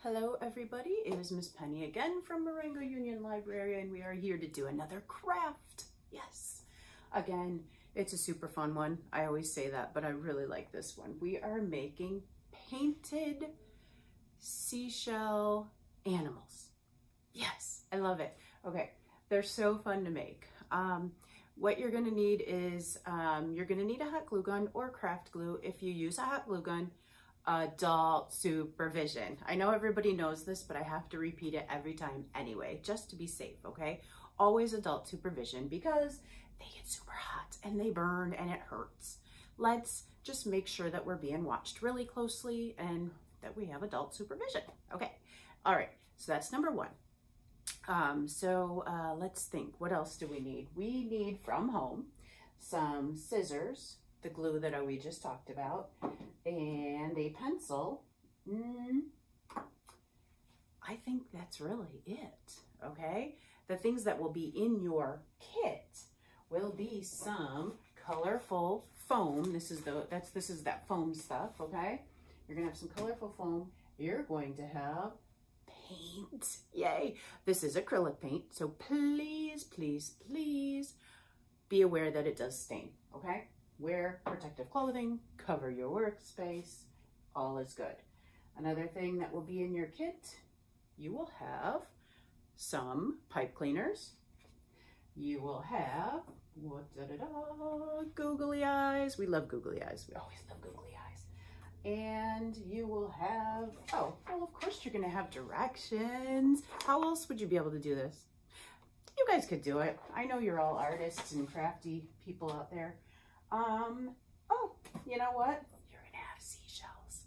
Hello everybody, it is Miss Penny again from Marengo-Union Library, and we are here to do another craft. Yes, again, it's a super fun one. I always say that, but I really like this one. We are making painted seashell animals. Yes, I love it. Okay, they're so fun to make. What you're gonna need is, you're gonna need a hot glue gun or craft glue. If you use a hot glue gun, adult supervision. I know everybody knows this, but I have to repeat it every time anyway, just to be safe, okay? Always adult supervision, because they get super hot and they burn and it hurts. Let's just make sure that we're being watched really closely and that we have adult supervision. Okay, all right, so that's number one. Let's think, what else do we need? We need from home some scissors, the glue that we just talked about, and a pencil. I think that's really it, okay? The things that will be in your kit will be some colorful foam. This is that foam stuff, okay? You're gonna have some colorful foam. You're going to have paint, yay. This is acrylic paint, so please, please, please be aware that it does stain, okay? Wear protective clothing, cover your workspace, all is good. Another thing that will be in your kit, you will have some pipe cleaners. You will have, googly eyes. We love googly eyes. We always love googly eyes. And you will have, oh, well, of course you're gonna have directions. How else would you be able to do this? You guys could do it. I know you're all artists and crafty people out there. Oh, you know what? You're gonna have seashells.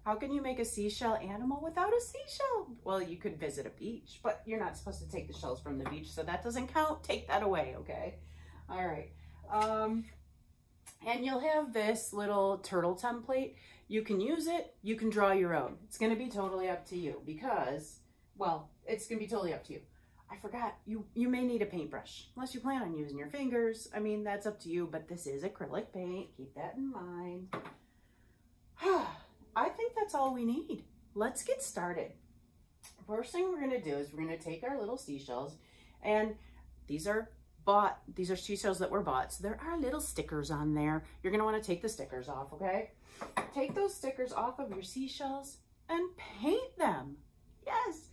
How can you make a seashell animal without a seashell? Well, you could visit a beach, but you're not supposed to take the shells from the beach, so that doesn't count. Take that away, okay? All right. And you'll have this little turtle template. You can use it, you can draw your own. It's gonna be totally up to you because, well, it's gonna be totally up to you. I forgot, you may need a paintbrush, unless you plan on using your fingers. I mean, that's up to you, but this is acrylic paint. Keep that in mind. I think that's all we need. Let's get started. First thing we're gonna do is we're gonna take our little seashells, and these are seashells that were bought, so there are little stickers on there. You're gonna wanna take the stickers off, okay? Take those stickers off of your seashells and paint them. Yes.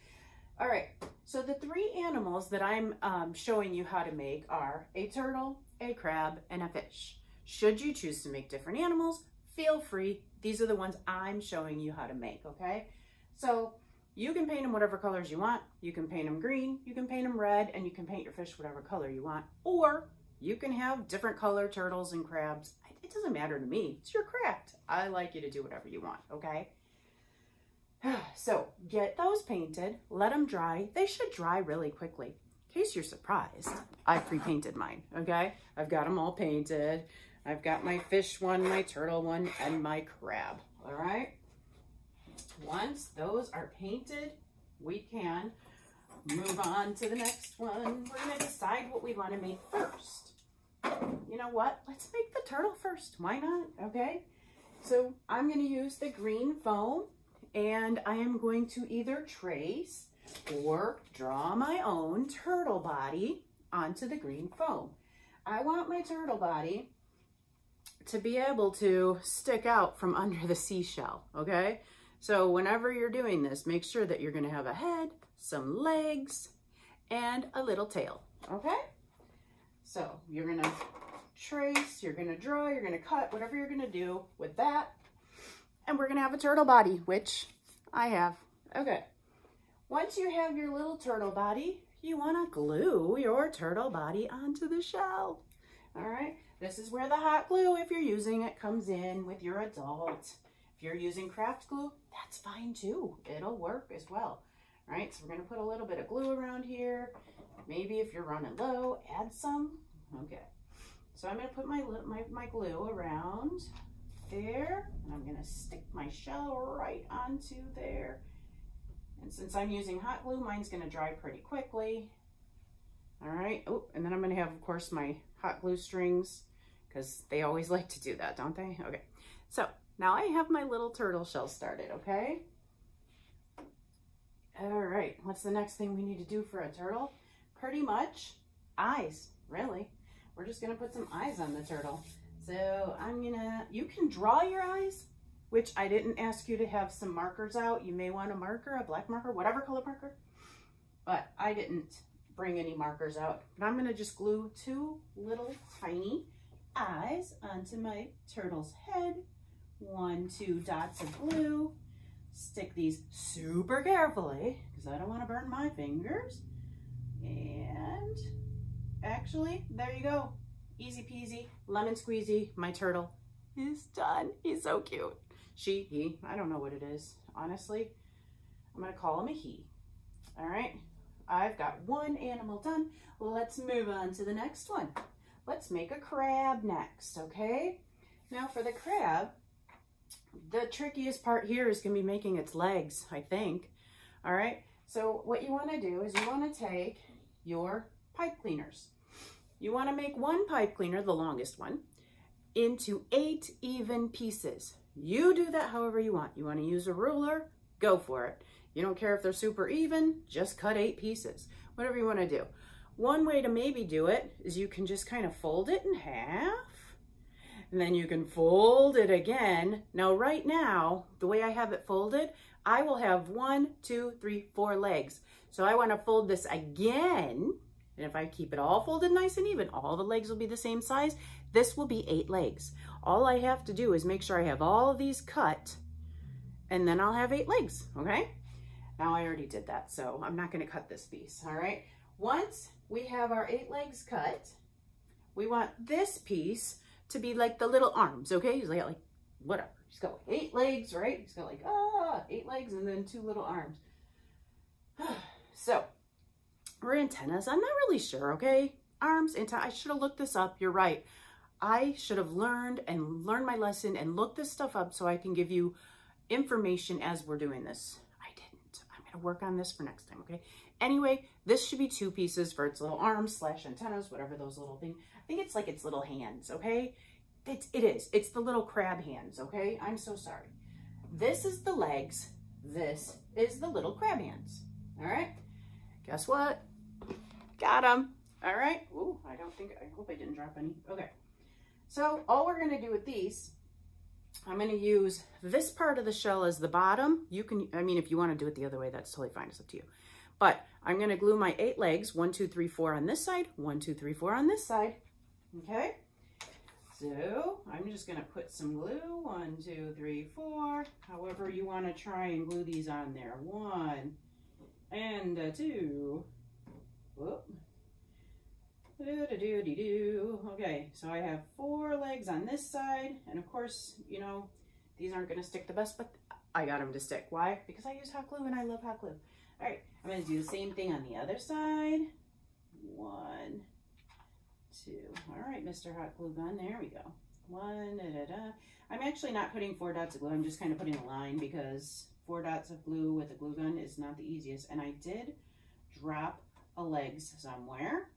All right, so the three animals that I'm showing you how to make are a turtle, a crab, and a fish. Should you choose to make different animals, feel free. These are the ones I'm showing you how to make, okay? So you can paint them whatever colors you want. You can paint them green, you can paint them red, and you can paint your fish whatever color you want. Or you can have different color turtles and crabs. It doesn't matter to me, it's your craft. I like you to do whatever you want, okay? So get those painted, let them dry. They should dry really quickly. In case you're surprised, I pre-painted mine, okay? I've got them all painted. I've got my fish one, my turtle one, and my crab, all right? Once those are painted, we can move on to the next one. We're gonna decide what we wanna make first. You know what? Let's make the turtle first. Why not, okay? So I'm gonna use the green foam, and I am going to either trace or draw my own turtle body onto the green foam. I want my turtle body to be able to stick out from under the seashell, okay? So whenever you're doing this, make sure that you're gonna have a head, some legs, and a little tail, okay? So you're gonna trace, you're gonna draw, you're gonna cut, whatever you're gonna do with that. And we're gonna have a turtle body, which I have. Okay. Once you have your little turtle body, you wanna glue your turtle body onto the shell. All right. This is where the hot glue, if you're using it, comes in with your adult. If you're using craft glue, that's fine too. It'll work as well. All right, so we're gonna put a little bit of glue around here. Maybe if you're running low, add some. Okay. So I'm gonna put my glue around there, and I'm gonna stick my shell right onto there. And since I'm using hot glue, mine's gonna dry pretty quickly. All right, oh, and then I'm gonna have, of course, my hot glue strings, because they always like to do that, don't they? Okay, so now I have my little turtle shell started, okay? All right, what's the next thing we need to do for a turtle? Pretty much eyes, really. We're just gonna put some eyes on the turtle. So you can draw your eyes, which I didn't ask you to have some markers out. You may want a marker, a black marker, whatever color marker, but I didn't bring any markers out. But I'm gonna just glue 2 little tiny eyes onto my turtle's head. 1, 2 dots of glue. Stick these super carefully because I don't want to burn my fingers. And actually, there you go. Easy peasy, lemon squeezy. My turtle is done. He's so cute. She, he, I don't know what it is. Honestly, I'm going to call him a he. All right, I've got one animal done. Let's move on to the next one. Let's make a crab next, okay? Now for the crab, the trickiest part here is going to be making its legs, I think. All right, so what you want to do is you want to take your pipe cleaners. You want to make one pipe cleaner, the longest one, into 8 even pieces. You do that however you want. You want to use a ruler, go for it. You don't care if they're super even, just cut 8 pieces, whatever you want to do. One way to maybe do it is you can just kind of fold it in half, and then you can fold it again. Now, right now, the way I have it folded, I will have 1, 2, 3, 4 legs. So I want to fold this again. And if I keep it all folded nice and even, all the legs will be the same size. This will be 8 legs. All I have to do is make sure I have all of these cut, and then I'll have 8 legs, okay? Now I already did that, so I'm not gonna cut this piece, all right? Once we have our 8 legs cut, we want this piece to be like the little arms, okay? He's like whatever. He's got like 8 legs, right? He's got like, 8 legs and then 2 little arms. So, or antennas, I'm not really sure, okay? Arms, antenna, I should have looked this up, you're right. I should have learned my lesson and looked this stuff up so I can give you information as we're doing this. I didn't. I'm gonna work on this for next time, okay? Anyway, this should be 2 pieces for its little arms / antennas, whatever those little things. I think it's like its little hands, okay? It is. It's the little crab hands, okay? I'm so sorry. This is the legs. This is the little crab hands, all right? Guess what? Got them. All right. Ooh, I hope I didn't drop any. Okay. So all we're going to do with these, I'm going to use this part of the shell as the bottom. You can, I mean, if you want to do it the other way, that's totally fine. It's up to you. But I'm going to glue my 8 legs, 1, 2, 3, 4 on this side, 1, 2, 3, 4 on this side. Okay. So I'm just going to put some glue, 1, 2, 3, 4, however you want to try and glue these on there. 1 and 2. Whoop. Okay, so I have 4 legs on this side, and of course, you know, these aren't going to stick the best, but I got them to stick. Why? Because I use hot glue and I love hot glue. All right, I'm going to do the same thing on the other side. 1, 2. All right, Mr. Hot Glue Gun, there we go. 1, I'm actually not putting 4 dots of glue. I'm just kind of putting a line because 4 dots of glue with a glue gun is not the easiest. And I did drop a legs somewhere.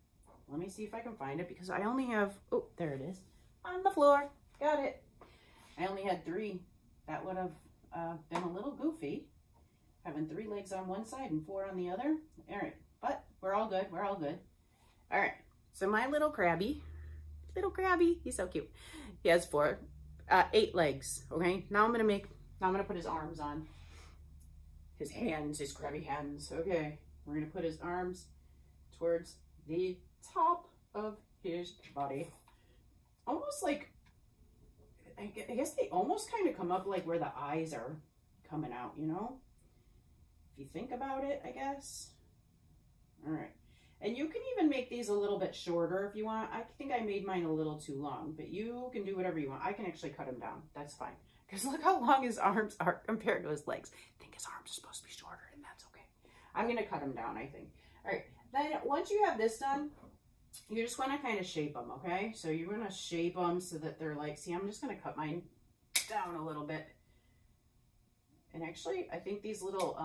Let me see if I can find it because I only have, oh, there it is, on the floor. Got it. I only had 3. That would have been a little goofy, having 3 legs on one side and 4 on the other. All right, but we're all good. We're all good. All right, so my little crabby, he's so cute. He has 8 legs, okay? Now I'm gonna put his arms on. His hands, his crabby hands. Okay, we're gonna put his arms towards the top of his body. Almost like, I guess they almost kind of come up like where the eyes are coming out, you know? If you think about it, I guess. All right. And you can even make these a little bit shorter if you want. I think I made mine a little too long, but you can do whatever you want. I can actually cut them down. That's fine. Because look how long his arms are compared to his legs. I think his arms are supposed to be shorter, and that's okay. I'm going to cut them down, I think. All right. Then once you have this done, you just want to kind of shape them, okay? So you're going to shape them so that they're like, see, I'm just going to cut mine down a little bit. And actually, I think these little,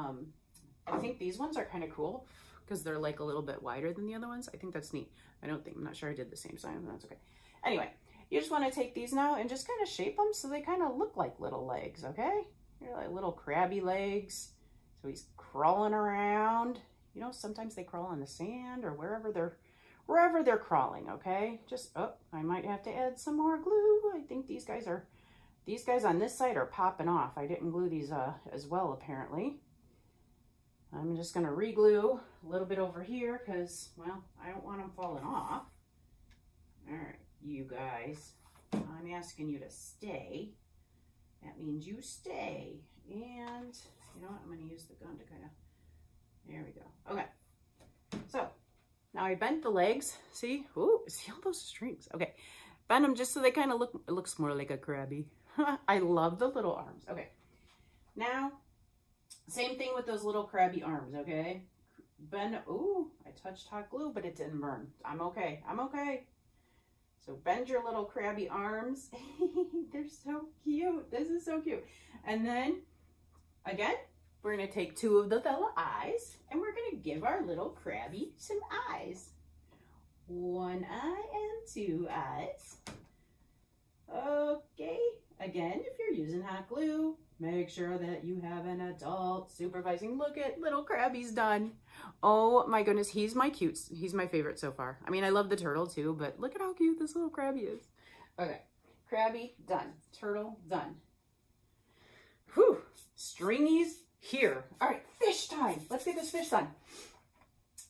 I think these ones are kind of cool because they're like a little bit wider than the other ones. I think that's neat. I'm not sure I did the same size, but that's okay. Anyway, you just want to take these now and just kind of shape them so they kind of look like little legs, okay? They're like little crabby legs. So he's crawling around. You know, sometimes they crawl on the sand or wherever they're crawling, okay? Just, oh, I might have to add some more glue. I think these guys on this side are popping off. I didn't glue these as well, apparently. I'm just gonna re-glue a little bit over here because, well, I don't want them falling off. All right, you guys, I'm asking you to stay. That means you stay. And you know what? I'm gonna use the gun to kind of, there we go. Okay, so now I bent the legs. See? Ooh, see all those strings? Okay, bend them just so they kind of look, it looks more like a crabby. I love the little arms. Okay, now, same thing with those little crabby arms, okay? Bend, ooh, I touched hot glue, but it didn't burn. I'm okay, I'm okay. So bend your little crabby arms. They're so cute. This is so cute. And then, again, we're gonna take two of the fella eyes and we're gonna give our little crabby some eyes. One eye and two eyes. Okay, again, if you're using hot glue, make sure that you have an adult supervising. Look at little Crabby's done. Oh my goodness, he's my favorite so far. I mean, I love the turtle too, but look at how cute this little Crabby is. Okay, Crabby done, turtle done. Whew, stringies here. All right, fish time. Let's get this fish done.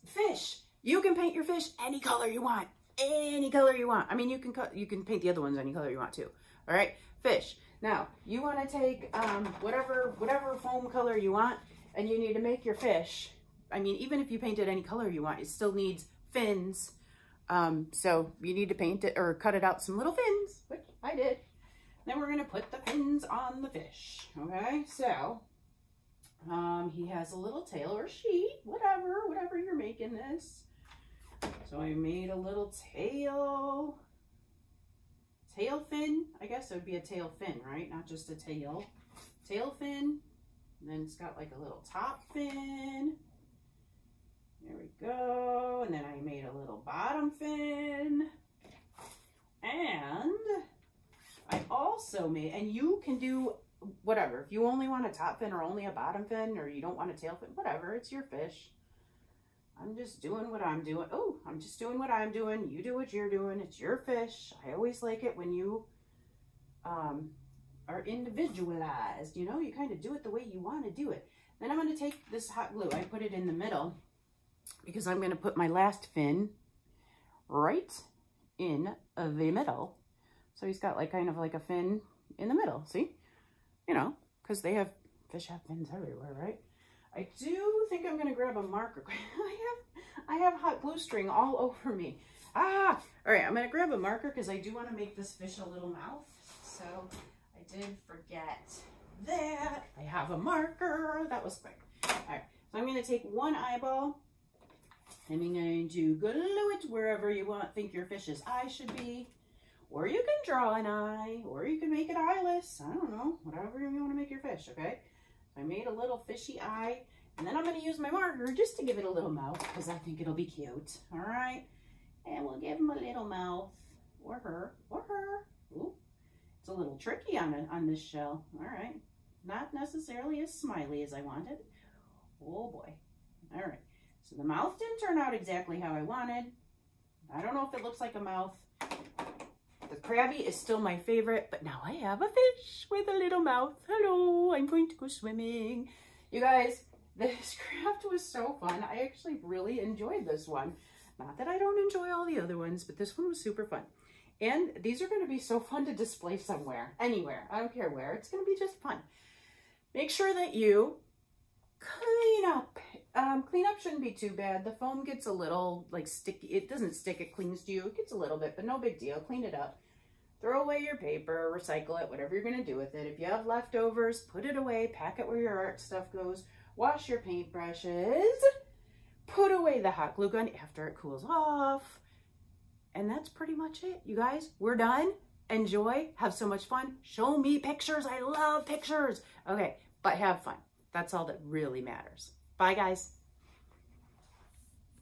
Fish, you can paint your fish any color you want. Any color you want. I mean, you can paint the other ones any color you want too. All right, fish. Now, you want to take whatever foam color you want, and you need to make your fish. I mean, even if you paint it any color you want, it still needs fins. So you need to paint it or cut it out some little fins, which I did. Then we're going to put the fins on the fish. Okay, so he has a little tail or she, whatever you're making this. So I made a little tail fin. I guess it would be a tail fin, right? Not just a tail. Tail fin. And then it's got like a little top fin. There we go. And then I made a little bottom fin. And I also made, and you can do whatever. If you only want a top fin or only a bottom fin, or you don't want a tail fin, whatever, it's your fish. I'm just doing what I'm doing. Oh, I'm just doing what I'm doing. You do what you're doing. It's your fish. I always like it when you are individualized. You know, you kind of do it the way you want to do it. Then I'm going to take this hot glue. I put it in the middle because I'm going to put my last fin right in the middle. So he's got like kind of like a fin in the middle. See? You know, because fish have fins everywhere, right? I do think I'm gonna grab a marker. I have hot glue string all over me. All right, I'm gonna grab a marker because I do want to make this fish a little mouth. So I did forget that I have a marker. That was quick. All right, so I'm gonna take one eyeball and I'm going to glue it wherever you think your fish's eye should be. Or you can draw an eye, or you can make it eyeless. I don't know, whatever you want to make your fish, okay? I made a little fishy eye, and then I'm going to use my marker just to give it a little mouth because I think it'll be cute. All right, and we'll give him a little mouth, or her. Ooh, it's a little tricky on this shell. All right, not necessarily as smiley as I wanted. Oh boy. All right, so the mouth didn't turn out exactly how I wanted. I don't know if it looks like a mouth. The Crabby is still my favorite, but now I have a fish with a little mouth. Hello, I'm going to go swimming. You guys, this craft was so fun. I actually really enjoyed this one. Not that I don't enjoy all the other ones, but this one was super fun. And these are going to be so fun to display somewhere, anywhere. I don't care where. It's going to be just fun. Make sure that you clean up. Clean up shouldn't be too bad. The foam gets a little like sticky. It doesn't stick, it clings to you. It gets a little bit, but no big deal. Clean it up. Throw away your paper, recycle it, whatever you're going to do with it. If you have leftovers, put it away, pack it where your art stuff goes. Wash your paintbrushes. Put away the hot glue gun after it cools off. And that's pretty much it. You guys, we're done. Enjoy. Have so much fun. Show me pictures. I love pictures. Okay, but have fun. That's all that really matters. Bye, guys.